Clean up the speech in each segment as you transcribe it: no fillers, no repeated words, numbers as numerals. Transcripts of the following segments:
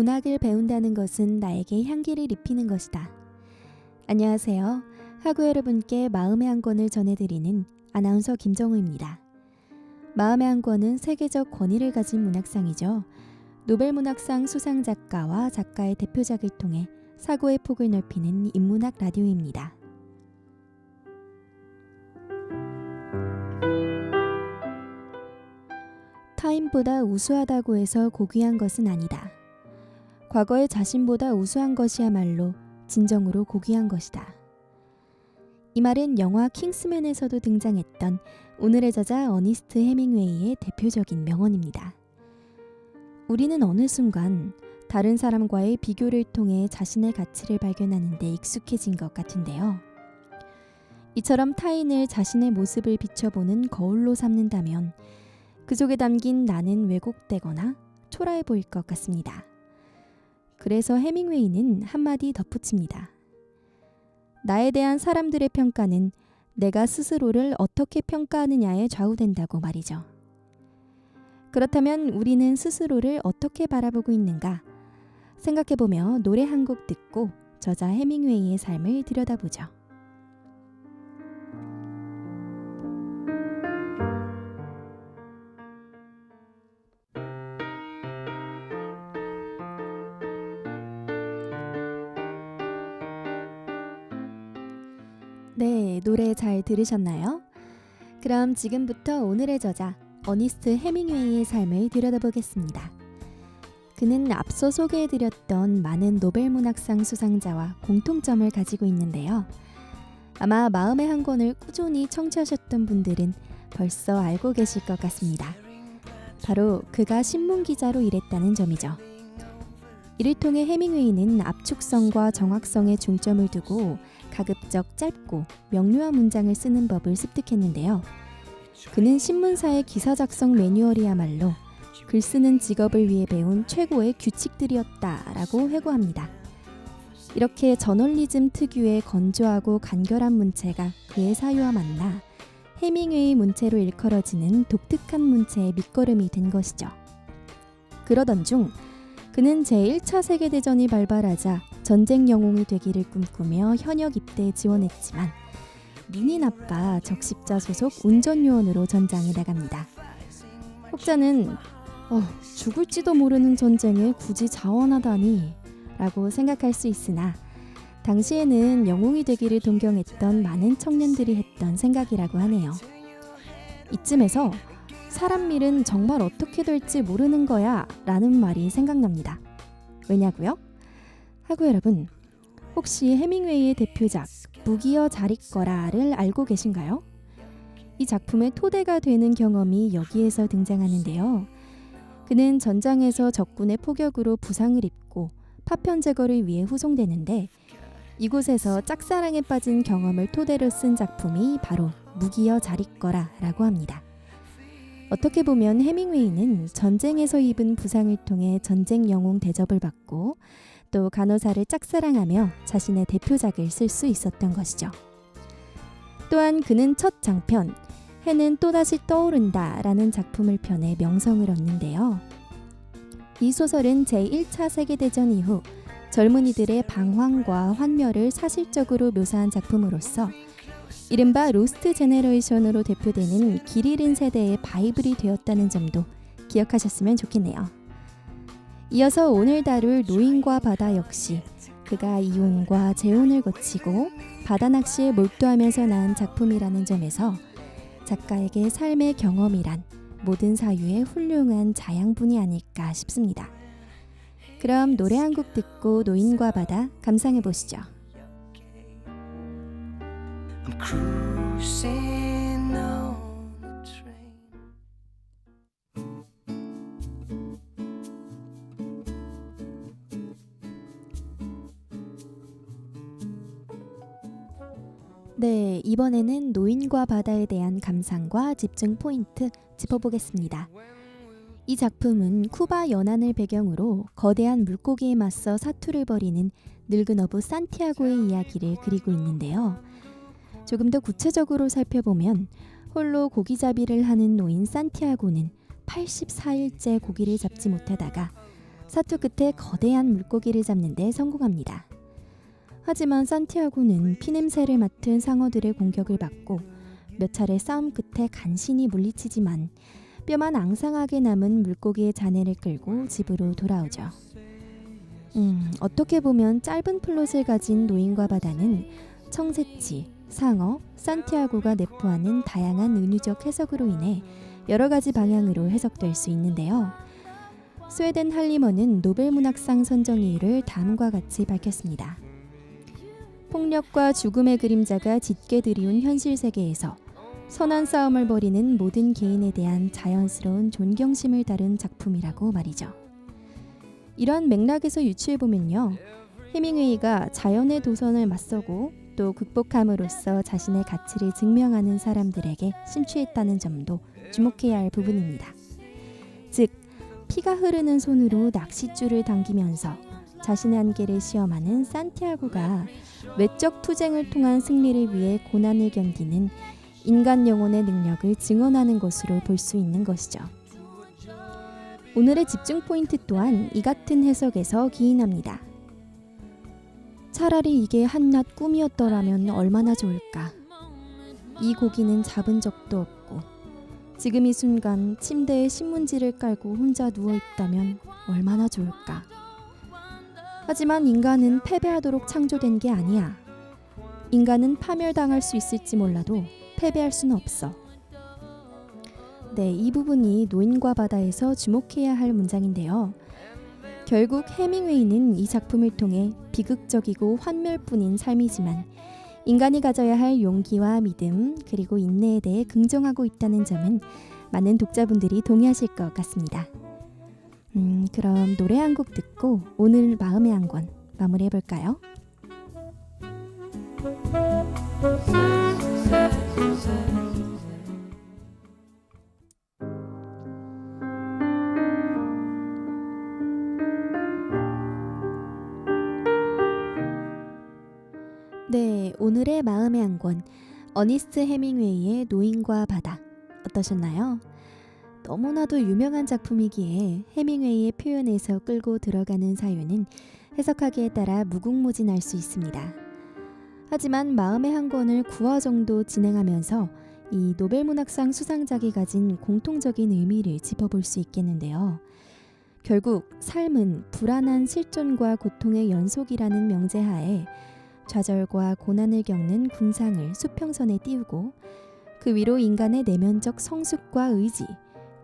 문학을 배운다는 것은 나에게 향기를 입히는 것이다. 안녕하세요. 학우 여러분께 마음의 한 권을 전해드리는 아나운서 김정우입니다. 마음의 한 권은 세계적 권위를 가진 문학상이죠. 노벨문학상 수상작가와 작가의 대표작을 통해 사고의 폭을 넓히는 인문학 라디오입니다. 타인보다 우수하다고 해서 고귀한 것은 아니다. 과거의 자신보다 우수한 것이야말로 진정으로 고귀한 것이다. 이 말은 영화 킹스맨에서도 등장했던 오늘의 저자 어니스트 해밍웨이의 대표적인 명언입니다. 우리는 어느 순간 다른 사람과의 비교를 통해 자신의 가치를 발견하는 데 익숙해진 것 같은데요. 이처럼 타인을 자신의 모습을 비춰보는 거울로 삼는다면 그 속에 담긴 나는 왜곡되거나 초라해 보일 것 같습니다. 그래서 해밍웨이는 한마디 덧붙입니다. 나에 대한 사람들의 평가는 내가 스스로를 어떻게 평가하느냐에 좌우된다고 말이죠. 그렇다면 우리는 스스로를 어떻게 바라보고 있는가? 생각해보며 노래 한 곡 듣고 저자 해밍웨이의 삶을 들여다보죠. 네, 노래 잘 들으셨나요? 그럼 지금부터 오늘의 저자 어니스트 해밍웨이의 삶을 들여다보겠습니다. 그는 앞서 소개해드렸던 많은 노벨문학상 수상자와 공통점을 가지고 있는데요. 아마 마음의 한 권을 꾸준히 청취하셨던 분들은 벌써 알고 계실 것 같습니다. 바로 그가 신문기자로 일했다는 점이죠. 이를 통해 해밍웨이는 압축성과 정확성에 중점을 두고 가급적 짧고 명료한 문장을 쓰는 법을 습득했는데요. 그는 신문사의 기사 작성 매뉴얼이야말로 글 쓰는 직업을 위해 배운 최고의 규칙들이었다라고 회고합니다. 이렇게 저널리즘 특유의 건조하고 간결한 문체가 그의 사유와 만나 해밍웨이 문체로 일컬어지는 독특한 문체의 밑거름이 된 것이죠. 그러던 중 그는 제1차 세계대전이 발발하자 전쟁 영웅이 되기를 꿈꾸며 현역 입대에 지원했지만 눈이 나빠 적십자 소속 운전요원으로 전장에 나갑니다. 혹자는 죽을지도 모르는 전쟁에 굳이 자원하다니 라고 생각할 수 있으나 당시에는 영웅이 되기를 동경했던 많은 청년들이 했던 생각이라고 하네요. 이쯤에서 사람 일은 정말 어떻게 될지 모르는 거야 라는 말이 생각납니다. 왜냐고요? 하고 여러분, 혹시 해밍웨이의 대표작 무기여 잘 있거라를 알고 계신가요? 이 작품의 토대가 되는 경험이 여기에서 등장하는데요. 그는 전장에서 적군의 포격으로 부상을 입고 파편 제거를 위해 후송되는데 이곳에서 짝사랑에 빠진 경험을 토대로 쓴 작품이 바로 무기여 잘 있거라라고 합니다. 어떻게 보면 해밍웨이는 전쟁에서 입은 부상을 통해 전쟁 영웅 대접을 받고 또 간호사를 짝사랑하며 자신의 대표작을 쓸 수 있었던 것이죠. 또한 그는 첫 장편 해는 또다시 떠오른다 라는 작품을 펴내 명성을 얻는데요. 이 소설은 제1차 세계대전 이후 젊은이들의 방황과 환멸을 사실적으로 묘사한 작품으로서 이른바 로스트 제네레이션으로 대표되는 길 잃은 세대의 바이블이 되었다는 점도 기억하셨으면 좋겠네요. 이어서 오늘 다룰 노인과 바다 역시 그가 이혼과 재혼을 거치고 바다 낚시에 몰두하면서 낳은 작품이라는 점에서 작가에게 삶의 경험이란 모든 사유의 훌륭한 자양분이 아닐까 싶습니다. 그럼 노래 한 곡 듣고 노인과 바다 감상해 보시죠. I'm cruising on the train. 네, 이번에는 노인과 바다에 대한 감상과 집중 포인트 짚어보겠습니다. 이 작품은 쿠바 연안을 배경으로 거대한 물고기에 맞서 사투를 벌이는 늙은 어부 산티아고의 이야기를 그리고 있는데요. 조금 더 구체적으로 살펴보면 홀로 고기잡이를 하는 노인 산티아고는 84일째 고기를 잡지 못하다가 사투 끝에 거대한 물고기를 잡는 데 성공합니다. 하지만 산티아고는 피냄새를 맡은 상어들의 공격을 받고 몇 차례 싸움 끝에 간신히 물리치지만 뼈만 앙상하게 남은 물고기의 잔해를 끌고 집으로 돌아오죠. 어떻게 보면 짧은 플롯을 가진 노인과 바다는 청새치, 상어, 산티아고가 내포하는 다양한 은유적 해석으로 인해 여러 가지 방향으로 해석될 수 있는데요. 스웨덴 할리먼은 노벨문학상 선정 이유를 다음과 같이 밝혔습니다. 폭력과 죽음의 그림자가 짙게 드리운 현실 세계에서 선한 싸움을 벌이는 모든 개인에 대한 자연스러운 존경심을 다룬 작품이라고 말이죠. 이러한 맥락에서 유추해보면요. 해밍웨이가 자연의 도전을 맞서고 또 극복함으로써 자신의 가치를 증명하는 사람들에게 심취했다는 점도 주목해야 할 부분입니다. 즉, 피가 흐르는 손으로 낚싯줄을 당기면서 자신의 한계를 시험하는 산티아고가 외적 투쟁을 통한 승리를 위해 고난을 견디는 인간 영혼의 능력을 증언하는 것으로 볼 수 있는 것이죠. 오늘의 집중 포인트 또한 이 같은 해석에서 기인합니다. 차라리 이게 한낱 꿈이었더라면 얼마나 좋을까. 이 고기는 잡은 적도 없고 지금 이 순간 침대에 신문지를 깔고 혼자 누워있다면 얼마나 좋을까. 하지만 인간은 패배하도록 창조된 게 아니야. 인간은 파멸당할 수 있을지 몰라도 패배할 수는 없어. 네, 이 부분이 노인과 바다에서 주목해야 할 문장인데요. 결국 해밍웨이는 이 작품을 통해 비극적이고 환멸뿐인 삶이지만 인간이 가져야 할 용기와 믿음 그리고 인내에 대해 긍정하고 있다는 점은 많은 독자분들이 동의하실 것 같습니다. 그럼 노래 한 곡 듣고 오늘 마음의 한 권 마무리해볼까요? 네, 오늘의 마음의 한 권 어니스트 해밍웨이의 노인과 바다 어떠셨나요? 너무나도 유명한 작품이기에 해밍웨이의 표현에서 끌고 들어가는 사유는 해석하기에 따라 무궁무진할 수 있습니다. 하지만 마음의 한 권을 9화 정도 진행하면서 이 노벨문학상 수상작이 가진 공통적인 의미를 짚어볼 수 있겠는데요. 결국 삶은 불안한 실존과 고통의 연속이라는 명제하에 좌절과 고난을 겪는 군상을 수평선에 띄우고 그 위로 인간의 내면적 성숙과 의지,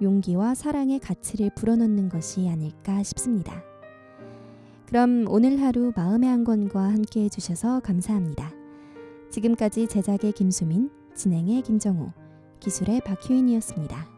용기와 사랑의 가치를 불어넣는 것이 아닐까 싶습니다. 그럼 오늘 하루 마음의 한 권과 함께 해주셔서 감사합니다. 지금까지 제작의 김수민, 진행의 김정우, 기술의 박효인이었습니다.